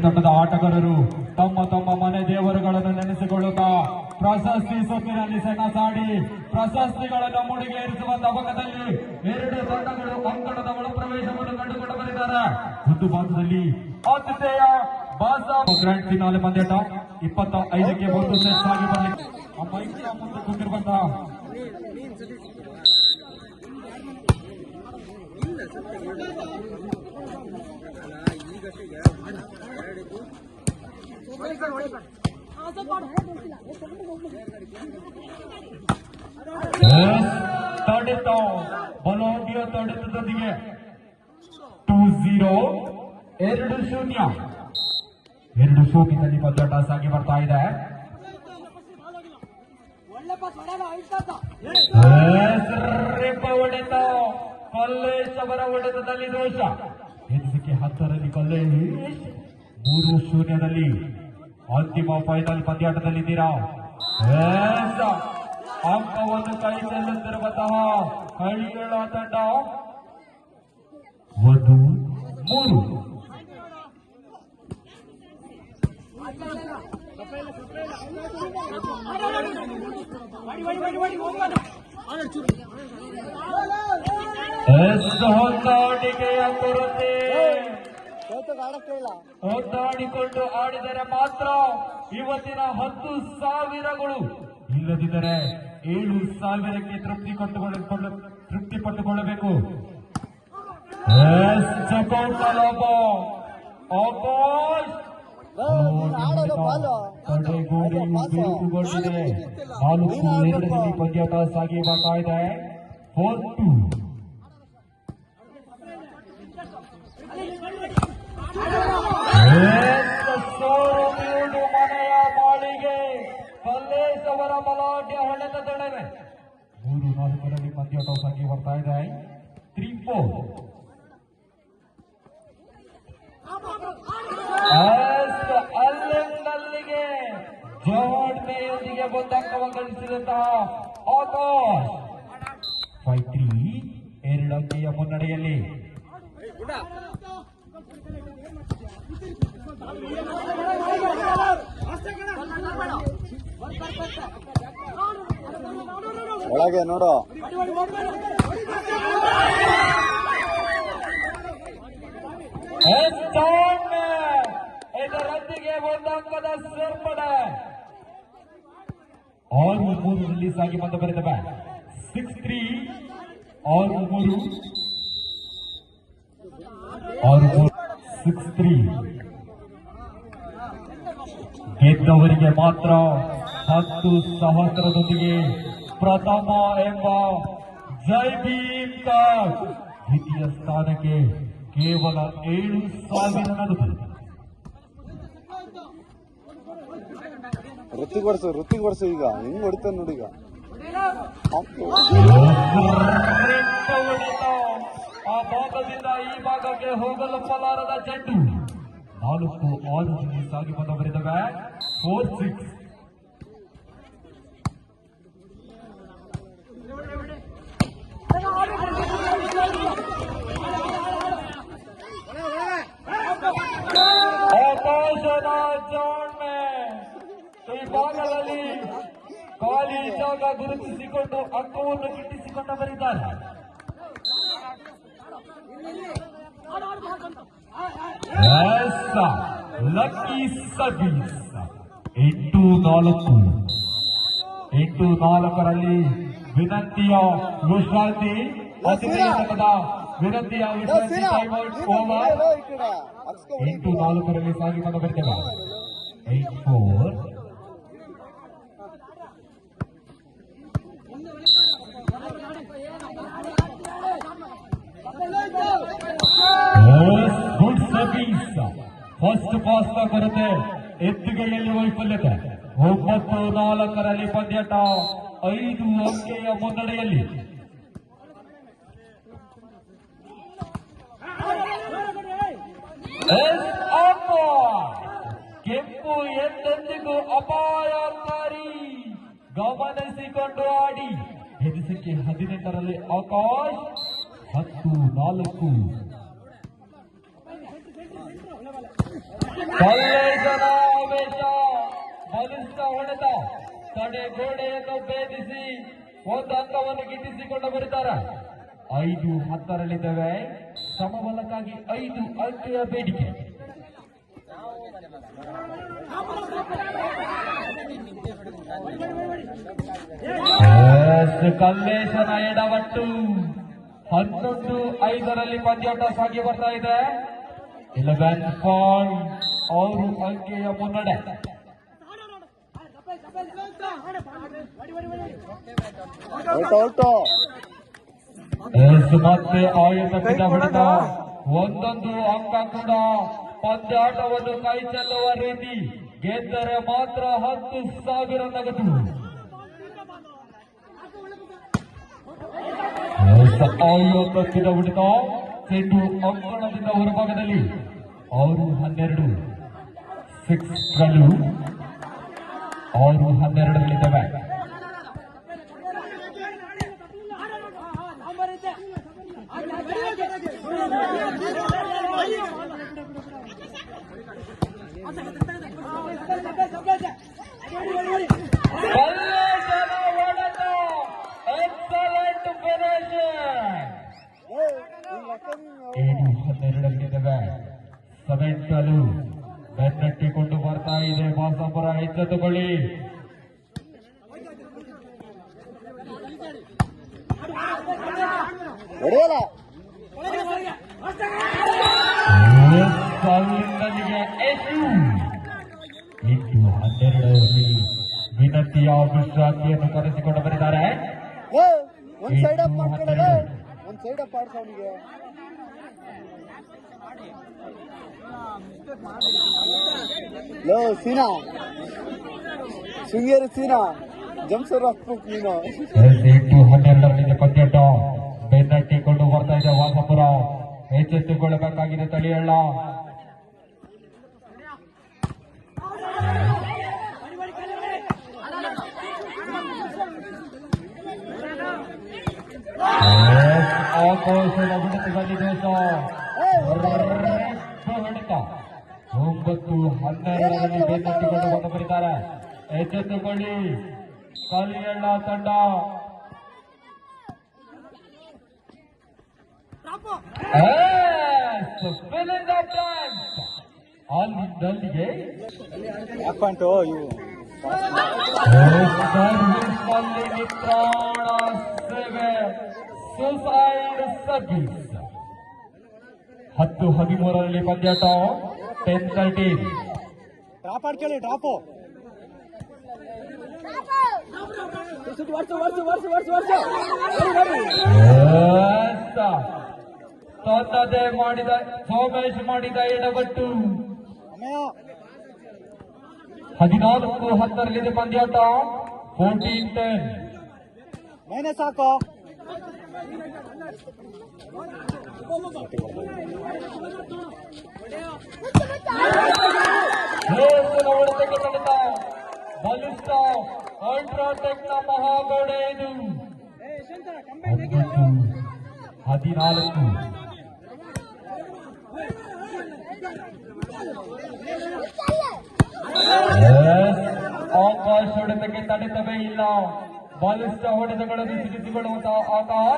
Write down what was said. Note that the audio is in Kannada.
ತಂಡದ ಆಟಗಾರರು ತಮ್ಮ ತಮ್ಮ ಮನೆ ದೇವರುಗಳನ್ನು ನೆನೆಸಿಕೊಳ್ಳುತ್ತಾ ಪ್ರಶಸ್ತಿ ಸುತ್ತಿನಲ್ಲಿ ಸೆಣಸಾಡಿ ಪ್ರಶಸ್ತಿಗಳನ್ನು ಮುಡಿಗೇರಿಸುವ ತಬಕದಲ್ಲಿ ಎರಡು ತಂಡಗಳು ಅಂಕಣದ ಒಳ ಪ್ರವೇಶವನ್ನು ಕಂಡುಕೊಂಡು ಬರಿದ್ದಾರೆ. ಒಂದು ಭಾಗದಲ್ಲಿ ಆತಿಥೇಯ ಗ್ರ್ಯಾಂಡ್ ಫಿನಾಲೆ ಪಂದ್ಯಾಟ 25ಕ್ಕೆ 1 ಸೆಟ್ಸ್ ಆಗಿ ಬರಲಿಕ್ಕೆ ಮುಂದೆ ಕೂತಿರುವಂತಹ ತಡೆತ ಬಲೋಡಿಯ ತಡೆತದೊಂದಿಗೆ 2-0 2 ಶೂನ್ಯದಲ್ಲಿ ಪಂದ್ಯಾಟ ಸಾಗಿ ಬರ್ತಾ ಇದೆ. ಹೊಡೆತ ಕಲ್ಲೇಶ್ ಅವರ ಹೊಡೆತದಲ್ಲಿ ದೋಷ. ಎನಿಸಿಕೆ 10ರಲ್ಲಿ ಕಲ್ಲೇಶ್ 3-0 ಅಂತಿಮ ಫೈನಲ್ ಪಂದ್ಯಾಟದಲ್ಲಿದ್ದೀರಾ. ಅಂಕವನ್ನು ಕೈ ಚೆಲ್ಲುತ್ತಿರುವಂತಹ ಹಳ್ಳಿಗಳ ತಂಡ 1-3. ಹೊಂದಾಣಿಕೆಯ ಕೊರತೆ. ಹೊಂದಾಡಿಕೊಂಡು ಆಡಿದರೆ ಮಾತ್ರ ಇವತ್ತಿನ 10,000ಗಳು, ಇಲ್ಲದಿದ್ದರೆ 7,000ಕ್ಕೆ ತೃಪ್ತಿ ಪಟ್ಟುಕೊಳ್ಳಬೇಕು. ತಡೆಗೋಡೆಯು ಬಿರುಕುಗೊಂಡಿದೆ. 4-2 ಪಂದ್ಯಾಟ ಸಾಗಿ ಬರ್ತಾ ಇದೆ. 4-2. ಮನೆಯ ಮಾಳಿಗೆ ಕಲ್ಲೇಶ್ ಅವರ ಬಲಾಢ್ಯ ಹೊಡೆತದೊಡನೆ 3-4ರಲ್ಲಿ ಪಂದ್ಯಾಟ ಸಾಗಿ ಬರ್ತಾ ಇದೆ. 3-4. ಅಲ್ಲಿಗೆ ಜೋಡ್ಮೆಯೊಂದಿಗೆ ಬಂದಂಕವನ್ನು ಗಳಿಸಿದಂತಹ ಆಕಾಶ್ 5-3 2 ಅಂಕೆಯ ಮುನ್ನಡೆಯಲ್ಲಿ. ಒಳಗೆ ನೋಡು. ಇದರೊಂದಿಗೆ 1 ಅಂಕದ ಸೇರ್ಪಡೆ. 6-3 ಸಾಗಿ ಬಂದು ಬರೆದ 6-3 6-3 6-3. ಗೆದ್ದವರಿಗೆ ಮಾತ್ರ 10,000ದೊಂದಿಗೆ ಪ್ರಥಮ ಎಂಬ ಜೈ ಭೀಮ್ ಕಪ್. ದ್ವಿತೀಯ ಸ್ಥಾನಕ್ಕೆ ಕೇವಲ 7,000 ನಗದು. ಋತಿಗ್ ಬರ್ಸು ಈಗ ಹೆಂಗ್ ಹೊಡಿತಾನೆ ನೋಡಿ. ಈಗ ಆ ಭಾಗದಿಂದ ಈ ಭಾಗಕ್ಕೆ ಹೋಗಲು ಫಲಾರದ ಚೆಂಡು. 4-6 ಸಾಗಿ ಬಂದು ಬರೆದವೆ. 4-6. ಆಕಾಶದ ಜಾಣ್ಮೆ. ಈ ಭಾಗದಲ್ಲಿ ಖಾಲಿ ಜಾಗ ಗುರುತಿಸಿಕೊಂಡು ಅಂಕವನ್ನು ಗಿಟ್ಟಿಸಿಕೊಂಡು ಬರಿದ್ದಾರೆ. ಲಕ್ಕಿ ಸರ್ವಿಸ್ 8-4ರಲ್ಲಿ ವಿನಂತಿಯ ವಿಶ್ರಾಂತಿ. ಅತಿಥೇಯ ತಂಡದ ವಿನಂತಿಯ ವಿಶ್ರಾಂತಿ ಟೈಮ್ಔಟ್ ಓವರ್. 8-4ರಲ್ಲಿ ಸಾಗಿ ಬಂದು ಬರ್ತೇವೆ. 8-4. Good service. ಫಸ್ಟ್ ಪಾಸ್ ಕೊರತೆ, ಎತ್ತುಗೆಯಲ್ಲಿ ವೈಫಲ್ಯತೆ. 9-4ರಲ್ಲಿ ಪಂದ್ಯಾಟ 5 ಅಂಕೆಯ ಮುನ್ನಡೆಯಲ್ಲಿ. ಕೆಂಪು ಎಂದೆಂದಿಗೂ ಅಪಾಯಕಾರಿ. ಗಮನಿಸಿಕೊಂಡು ಆಡಿ. ಎನಿಸಿಕೆ 18ರಲ್ಲಿ ಆಕಾಶ್ 10-4. ಕಲ್ಲೇಶನ ಆವೇಶ, ಬಲಿಷ್ಠ ಹೊಡೆತ, ತಡೆಗೋಡೆಯನ್ನು ಭೇದಿಸಿ ಒಂದು ಅಂಕವನ್ನು ಗಿಟ್ಟಿಸಿಕೊಂಡು ಬರುತ್ತಾರೆ. 5-10ರಲ್ಲಿದ್ದೇವೆ. ಸಮಬಲಕ್ಕಾಗಿ 5 ಅಂಕೆಯ ಬೇಡಿಕೆ. ಕಲ್ಲೇಶನ ಎಡವಟ್ಟು. 11-5ರಲ್ಲಿ ಪಂದ್ಯಾಟ ಸಾಗಿ ಬರ್ತಾ ಇದೆ. 11 ಪಾಯಿಂಟ್ 6 ಅಂಕೆಯ ಮುನ್ನಡೆ. ಮತ್ತೆ ಆಯುಧದಿಂದ ಹೊಡೆದ ಒಂದೊಂದು ಅಂಕ ಕೂಡ ಪಂದ್ಯಾಟವನ್ನು ಕೈ ಚೆಲ್ಲುವ ರೀತಿ. ಗೆದ್ದರೆ ಮಾತ್ರ 10,000 ನಗದು. ಆಯುಧದಿಂದ ಹೊಡೆದ ಚೆಂಡು ಅಂಕಣದಿಂದ ಹೊರಭಾಗದಲ್ಲಿ 6-12 ಸಿಕ್ಸ್ಗಳು 6-12ರಲ್ಲಿದ್ದಾವೆ. Excellent finish. 7-12ರಲ್ಲಿದ್ದಾವೆ. 7 ಬೆನ್ನಟ್ಟಿಕೊಂಡು ಬರ್ತಾ ಇದೆ ಬಾಸಾಪುರ. ಎಚ್ಚೆತ್ತುಕೊಳ್ಳಿ. ಸಾಲಿನಲ್ಲಿಗೆ 8-12ರಲ್ಲಿ ವಿನಂತಿಯ ವಿಶ್ರಾಂತಿಯನ್ನು ಕರೆಸಿಕೊಂಡು ಬರಿದ್ದಾರೆ. ಒಂದ್ ಸೈಡ್ ಅಪ್ ಮಾಡ್ಕೊಳ್ಳೋದು, ಒಂದ್ ಸೈಡ್ ಅಪ್ ಆಡ್ಸ ಅವನಿಗೆ. ಲೋ ಸೀನಾ, ಶೃಂಗೇರಿ ಸೀನಾ, ಜಂಸರ್ ಹಾಕ್ಬೇಕು ನೀನು. 8-12ರಲ್ಲಿ ಪಂದ್ಯಾಟ ಬೆನ್ನಟ್ಟಿಕೊಂಡು ಬರ್ತಾ ಇದೆ ವಾಸಪುರ. ಎಚ್ಚೆತ್ತುಕೊಳ್ಳಬೇಕಾಗಿದೆ ತಳಿಯಳ್ಳ. ಆಕಾಶದ ಬಿಡುತ್ತದಲ್ಲಿ ದೋಷ. ಹೊಡೆತ 9-12ರಲ್ಲಿ ಬೆನ್ನಟ್ಟಿಕೊಂಡು ಬಂದು ಬರೀತಾರೆ. ಎಚ್ಚೆತ್ತುಕೊಳ್ಳಿ ಕಲಿಯಳ್ಳ ತಂಡ. ಅಲ್ಲಿಂದಲ್ಲಿಗೆ ಹಾಕೊಂಡು ಇವು ಸರ್ವಿಸ್ನಲ್ಲಿ ನಿತ್ರಾಣ ಸೇವೆ ಸುಸೈಡ್ ಸರ್ವಿಸ್. 10-13ರಲ್ಲಿ ಪಂದ್ಯಾಟ. 10-13 ಡ್ರಾಪ್ ಆಡ್ಕೊಳ್ಳಿ. ಡ್ರಾಪು ತನ್ನದೇ ಮಾಡಿದ ಸೋಮೇಶ್ ಮಾಡಿದ ಎಡವಟ್ಟು. 14-10ರಲ್ಲಿದೆ ಪಂದ್ಯಾಟ. 14-10 ಮೈನಸ್ ಹಾಕೋ. ಹೊಡೆತಕ್ಕೆ ತಡೆದ ಬಲಿಷ್ಠ ಅಲ್ಟ್ರಾಟೆಕ್ ನ ಮಹಾಗೋಡೆ ಇದು. 14 ಆಕಾಶ ಹೊಡೆತಕ್ಕೆ ತಡೆತವೇ ಇಲ್ಲ. ಬಲಿಷ್ಠ ಹೊಡೆತಗಳನ್ನು ಸಿಗಿಸಿಕೊಳ್ಳುವಂತಹ ಆಟ.